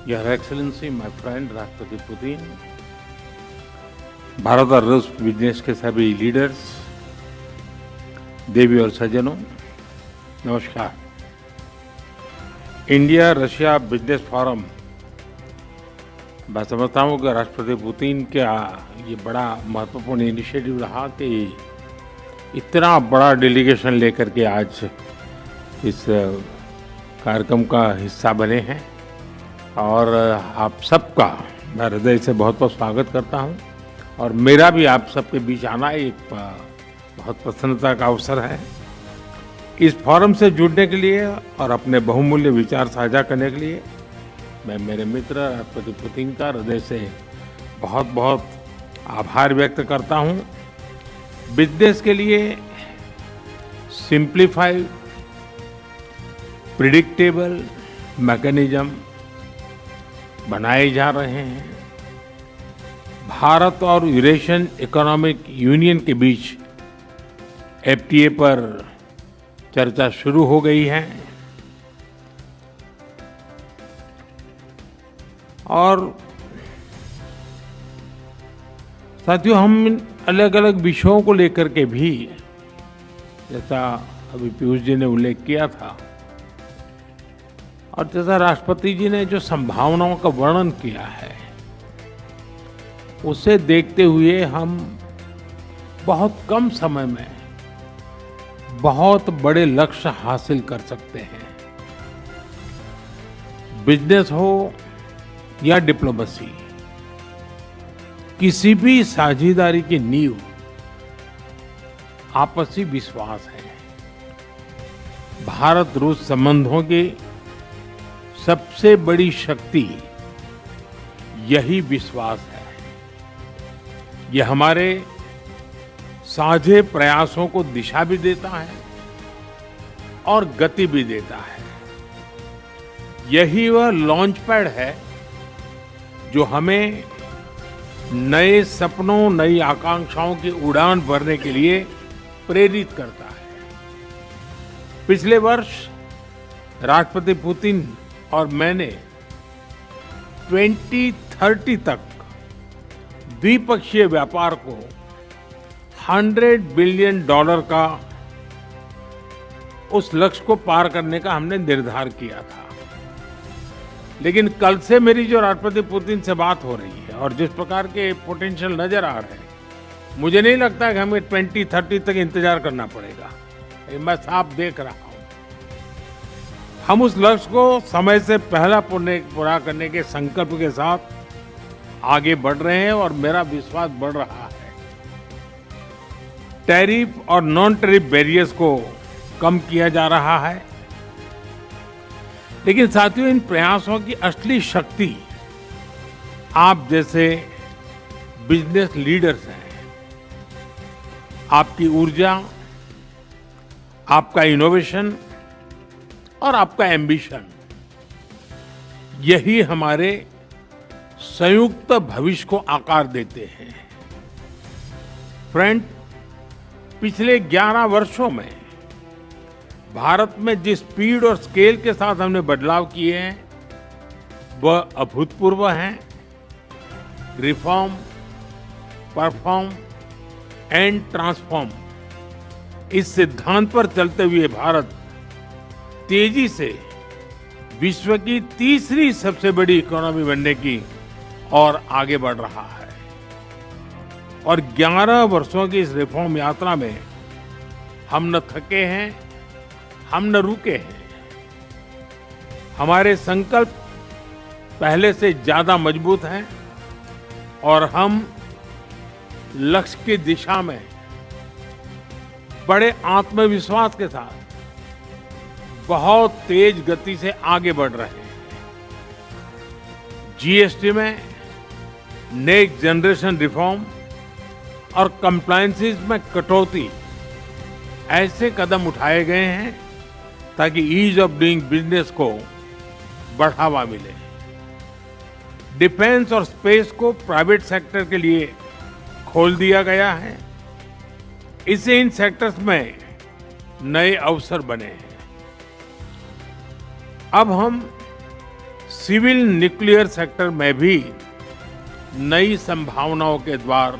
Your Excellency, my friend राष्ट्रपति Putin, Bharat और रूस बिजनेस के सभी लीडर्स, देवी और सज्जनों, नमस्कार। इंडिया रशिया बिजनेस फोरम, मैं समझता हूँ कि राष्ट्रपति पुतिन का ये बड़ा महत्वपूर्ण इनिशिएटिव रहा कि इतना बड़ा डेलीगेशन लेकर के आज इस कार्यक्रम का हिस्सा बने हैं और आप सबका मैं हृदय से बहुत बहुत स्वागत करता हूं और मेरा भी आप सबके बीच आना एक बहुत प्रसन्नता का अवसर है। इस फोरम से जुड़ने के लिए और अपने बहुमूल्य विचार साझा करने के लिए मैं मेरे मित्र राष्ट्रपति पुतिन का हृदय से बहुत बहुत आभार व्यक्त करता हूं। बिजनेस के लिए सिंप्लीफाइड प्रिडिक्टेबल मैकेनिज्म बनाए जा रहे हैं। भारत और यूरेशियन इकोनॉमिक यूनियन के बीच एफटीए पर चर्चा शुरू हो गई है और साथियों, हम अलग अलग विषयों को लेकर के भी, जैसा अभी पीयूष जी ने उल्लेख किया था और जैसा राष्ट्रपति जी ने जो संभावनाओं का वर्णन किया है, उसे देखते हुए हम बहुत कम समय में बहुत बड़े लक्ष्य हासिल कर सकते हैं। बिजनेस हो या डिप्लोमेसी, किसी भी साझेदारी की नींव आपसी विश्वास है। भारत रूस संबंधों की सबसे बड़ी शक्ति यही विश्वास है। यह हमारे साझे प्रयासों को दिशा भी देता है और गति भी देता है। यही वह लॉन्च पैड है जो हमें नए सपनों, नई आकांक्षाओं की उड़ान भरने के लिए प्रेरित करता है। पिछले वर्ष राष्ट्रपति पुतिन और मैंने 2030 तक द्विपक्षीय व्यापार को $100 बिलियन का उस लक्ष्य को पार करने का हमने निर्धार किया था। लेकिन कल से मेरी जो राष्ट्रपति पुतिन से बात हो रही है और जिस प्रकार के पोटेंशियल नजर आ रहे हैं, मुझे नहीं लगता कि हमें 2030 तक इंतजार करना पड़ेगा। मैं साफ देख रहा हूं हम उस लक्ष्य को समय से पहला पूरा करने के संकल्प के साथ आगे बढ़ रहे हैं और मेरा विश्वास बढ़ रहा है। टैरिफ और नॉन टैरिफ बैरियर्स को कम किया जा रहा है, लेकिन साथियों, इन प्रयासों की असली शक्ति आप जैसे बिजनेस लीडर्स हैं। आपकी ऊर्जा, आपका इनोवेशन और आपका एम्बिशन, यही हमारे संयुक्त भविष्य को आकार देते हैं। फ्रेंड, पिछले 11 वर्षों में भारत में जिस स्पीड और स्केल के साथ हमने बदलाव किए हैं, वह अभूतपूर्व हैं। रिफॉर्म, परफॉर्म एंड ट्रांसफॉर्म, इस सिद्धांत पर चलते हुए भारत तेजी से विश्व की तीसरी सबसे बड़ी इकोनॉमी बनने की और आगे बढ़ रहा है। और 11 वर्षों की इस रिफॉर्म यात्रा में हम न थके हैं, हम न रुके हैं। हमारे संकल्प पहले से ज्यादा मजबूत हैं और हम लक्ष्य की दिशा में बड़े आत्मविश्वास के साथ बहुत तेज गति से आगे बढ़ रहे हैं। जीएसटी में नेक्स्ट जनरेशन रिफॉर्म और कंप्लायंसेस में कटौती, ऐसे कदम उठाए गए हैं ताकि ईज ऑफ डूइंग बिजनेस को बढ़ावा मिले। डिफेंस और स्पेस को प्राइवेट सेक्टर के लिए खोल दिया गया है। इससे इन सेक्टर्स में नए अवसर बने हैं। अब हम सिविल न्यूक्लियर सेक्टर में भी नई संभावनाओं के द्वार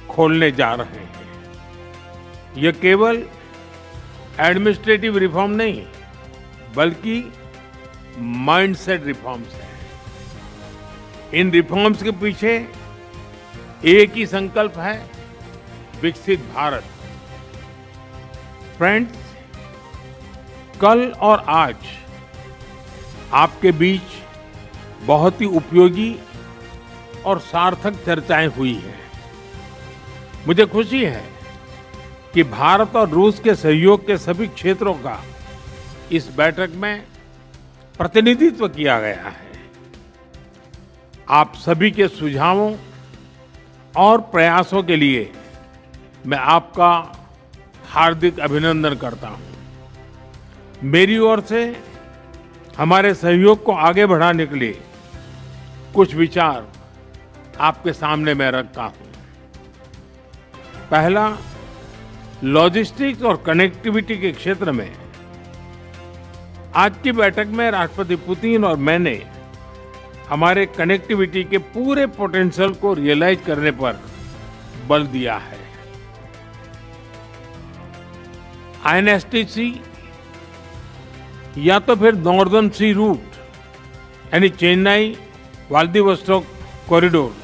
खोलने जा रहे हैं। यह केवल एडमिनिस्ट्रेटिव रिफॉर्म नहीं, बल्कि माइंडसेट रिफॉर्म्स हैं। इन रिफॉर्म्स के पीछे एक ही संकल्प है, विकसित भारत। फ्रेंड्स, कल और आज आपके बीच बहुत ही उपयोगी और सार्थक चर्चाएं हुई हैं। मुझे खुशी है कि भारत और रूस के सहयोग के सभी क्षेत्रों का इस बैठक में प्रतिनिधित्व किया गया है। आप सभी के सुझावों और प्रयासों के लिए मैं आपका हार्दिक अभिनंदन करता हूं। मेरी ओर से हमारे सहयोग को आगे बढ़ाने के लिए कुछ विचार आपके सामने मैं रखता हूं। पहला, लॉजिस्टिक्स और कनेक्टिविटी के क्षेत्र में आज की बैठक में राष्ट्रपति पुतिन और मैंने हमारे कनेक्टिविटी के पूरे पोटेंशियल को रियलाइज करने पर बल दिया है। आईएनएसटीसी या तो फिर नॉर्दर्न सी रूट यानी चेन्नई व्लादिवोस्टोक कॉरिडोर,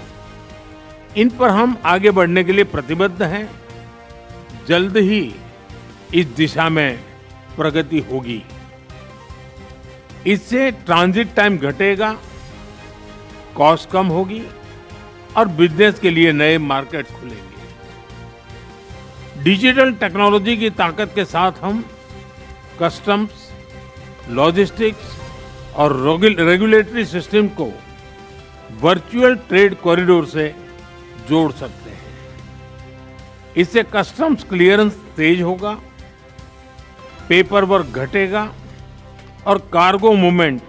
इन पर हम आगे बढ़ने के लिए प्रतिबद्ध हैं। जल्द ही इस दिशा में प्रगति होगी। इससे ट्रांजिट टाइम घटेगा, कॉस्ट कम होगी और बिजनेस के लिए नए मार्केट खुलेंगे। डिजिटल टेक्नोलॉजी की ताकत के साथ हम कस्टम्स, लॉजिस्टिक्स और रेगुलेटरी सिस्टम को वर्चुअल ट्रेड कॉरिडोर से जोड़ सकते हैं। इससे कस्टम्स क्लियरेंस तेज होगा, पेपर वर्क घटेगा और कार्गो मूवमेंट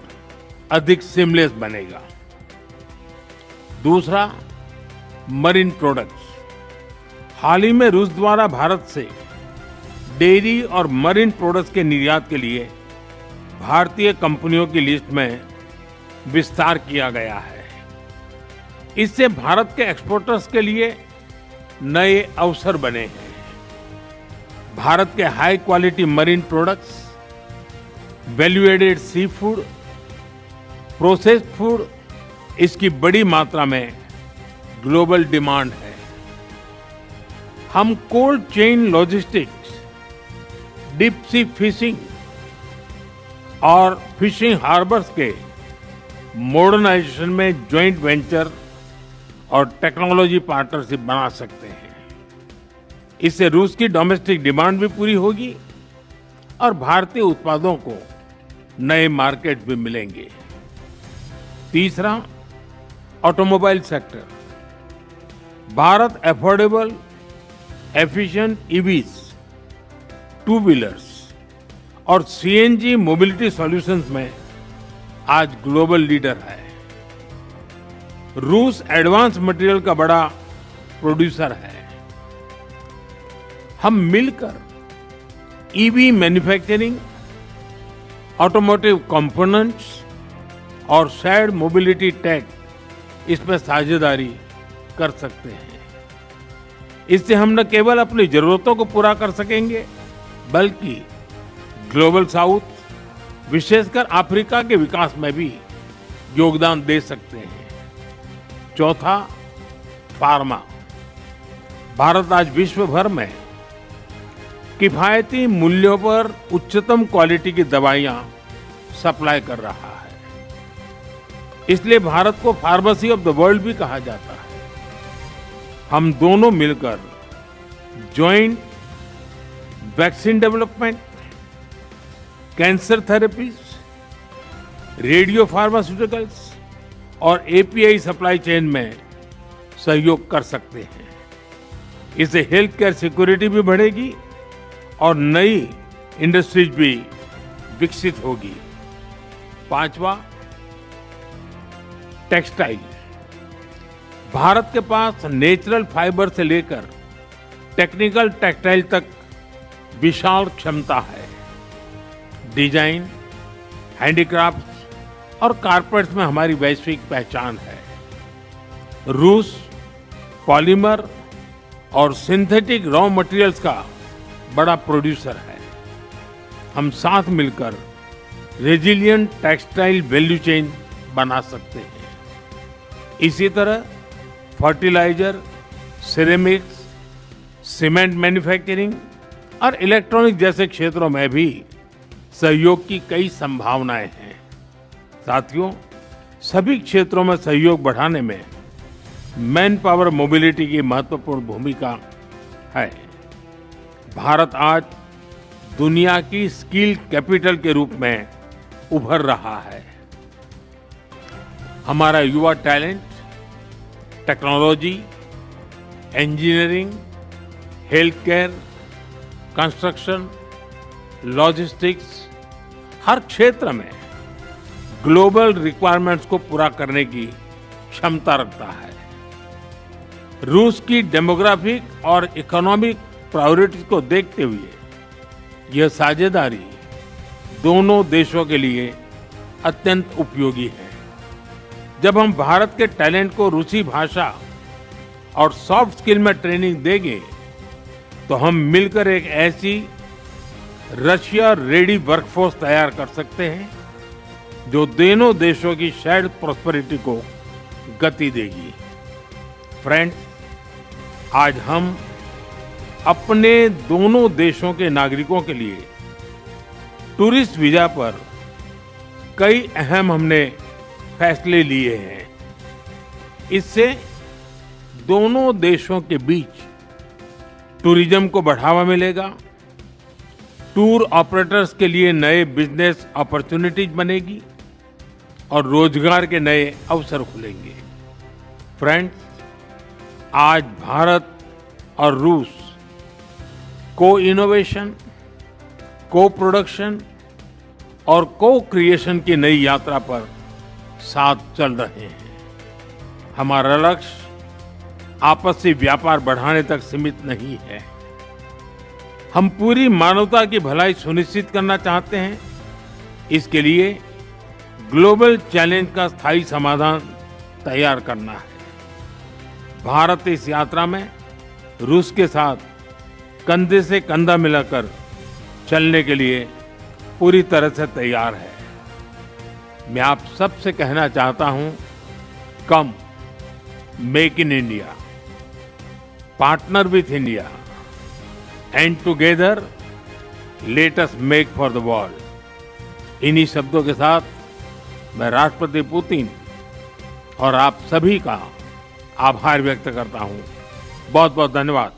अधिक सीमलेस बनेगा। दूसरा, मरीन प्रोडक्ट्स। हाल ही में रूस द्वारा भारत से डेयरी और मरीन प्रोडक्ट्स के निर्यात के लिए भारतीय कंपनियों की लिस्ट में विस्तार किया गया है। इससे भारत के एक्सपोर्टर्स के लिए नए अवसर बने हैं। भारत के high quality marine products, value added sea food, processed food, इसकी बड़ी मात्रा में ग्लोबल डिमांड है। हम cold chain logistics, deep sea fishing और फिशिंग हार्बर्स के मॉडर्नाइजेशन में जॉइंट वेंचर और टेक्नोलॉजी पार्टनरशिप बना सकते हैं। इससे रूस की डोमेस्टिक डिमांड भी पूरी होगी और भारतीय उत्पादों को नए मार्केट भी मिलेंगे। तीसरा, automobile sector. Bharat affordable, efficient EVs, two wheelers और सीएनजी मोबिलिटी सॉल्यूशंस में आज ग्लोबल लीडर है। रूस एडवांस मटेरियल का बड़ा प्रोड्यूसर है। हम मिलकर ईवी मैन्युफैक्चरिंग, ऑटोमोटिव कंपोनेंट्स और शेयर्ड मोबिलिटी टेक, इसमें साझेदारी कर सकते हैं। इससे हम न केवल अपनी जरूरतों को पूरा कर सकेंगे, बल्कि ग्लोबल साउथ, विशेषकर अफ्रीका के विकास में भी योगदान दे सकते हैं। चौथा, फार्मा। भारत आज विश्व भर में किफायती मूल्यों पर उच्चतम क्वालिटी की दवाइयां सप्लाई कर रहा है। इसलिए भारत को फार्मेसी ऑफ द वर्ल्ड भी कहा जाता है। हम दोनों मिलकर joint vaccine development, cancer therapies, radio pharmaceuticals और एपीआई सप्लाई चेन में सहयोग कर सकते हैं। इससे हेल्थ केयर सिक्योरिटी भी बढ़ेगी और नई इंडस्ट्रीज भी विकसित होगी। पांचवा, टेक्सटाइल। भारत के पास नेचुरल फाइबर से लेकर टेक्निकल टेक्सटाइल तक विशाल क्षमता है। डिजाइन, हैंडीक्राफ्ट, और कारपेट्स में हमारी वैश्विक पहचान है। रूस पॉलीमर और सिंथेटिक रॉ मटेरियल्स का बड़ा प्रोड्यूसर है। हम साथ मिलकर रेजिलिएंट टेक्सटाइल वैल्यू चेन बना सकते हैं। इसी तरह फर्टिलाइजर, सिरेमिक्स, सीमेंट मैन्युफैक्चरिंग और इलेक्ट्रॉनिक जैसे क्षेत्रों में भी सहयोग की कई संभावनाएं हैं। साथियों, सभी क्षेत्रों में सहयोग बढ़ाने में मैन पावर मोबिलिटी की महत्वपूर्ण भूमिका है। भारत आज दुनिया की स्किल कैपिटल के रूप में उभर रहा है। हमारा युवा talent technology, engineering, health care, construction, logistics हर क्षेत्र में ग्लोबल रिक्वायरमेंट्स को पूरा करने की क्षमता रखता है। रूस की डेमोग्राफिक और इकोनॉमिक प्रायोरिटीज को देखते हुए यह साझेदारी दोनों देशों के लिए अत्यंत उपयोगी है। जब हम भारत के टैलेंट को रूसी भाषा और सॉफ्ट स्किल में ट्रेनिंग देंगे तो हम मिलकर एक ऐसी रशिया रेडी वर्कफोर्स तैयार कर सकते हैं जो दोनों देशों की शेयर्ड प्रॉस्पेरिटी को गति देगी। फ्रेंड्स, आज हम अपने दोनों देशों के नागरिकों के लिए टूरिस्ट वीजा पर कई अहम हमने फैसले लिए हैं। इससे दोनों देशों के बीच टूरिज्म को बढ़ावा मिलेगा, टूर ऑपरेटर्स के लिए नए बिजनेस अपॉर्चुनिटीज बनेगी और रोजगार के नए अवसर खुलेंगे। फ्रेंड्स, आज भारत और रूस को इनोवेशन, को प्रोडक्शन और को क्रिएशन की नई यात्रा पर साथ चल रहे हैं। हमारा लक्ष्य आपसी व्यापार बढ़ाने तक सीमित नहीं है। हम पूरी मानवता की भलाई सुनिश्चित करना चाहते हैं। इसके लिए ग्लोबल चैलेंज का स्थायी समाधान तैयार करना है। भारत इस यात्रा में रूस के साथ कंधे से कंधा मिलाकर चलने के लिए पूरी तरह से तैयार है। मैं आप सबसे कहना चाहता हूं, कम make in India, partner with India and together let us make for the world. इन्हीं शब्दों के साथ मैं राष्ट्रपति पुतिन और आप सभी का आभार व्यक्त करता हूं। बहुत बहुत धन्यवाद।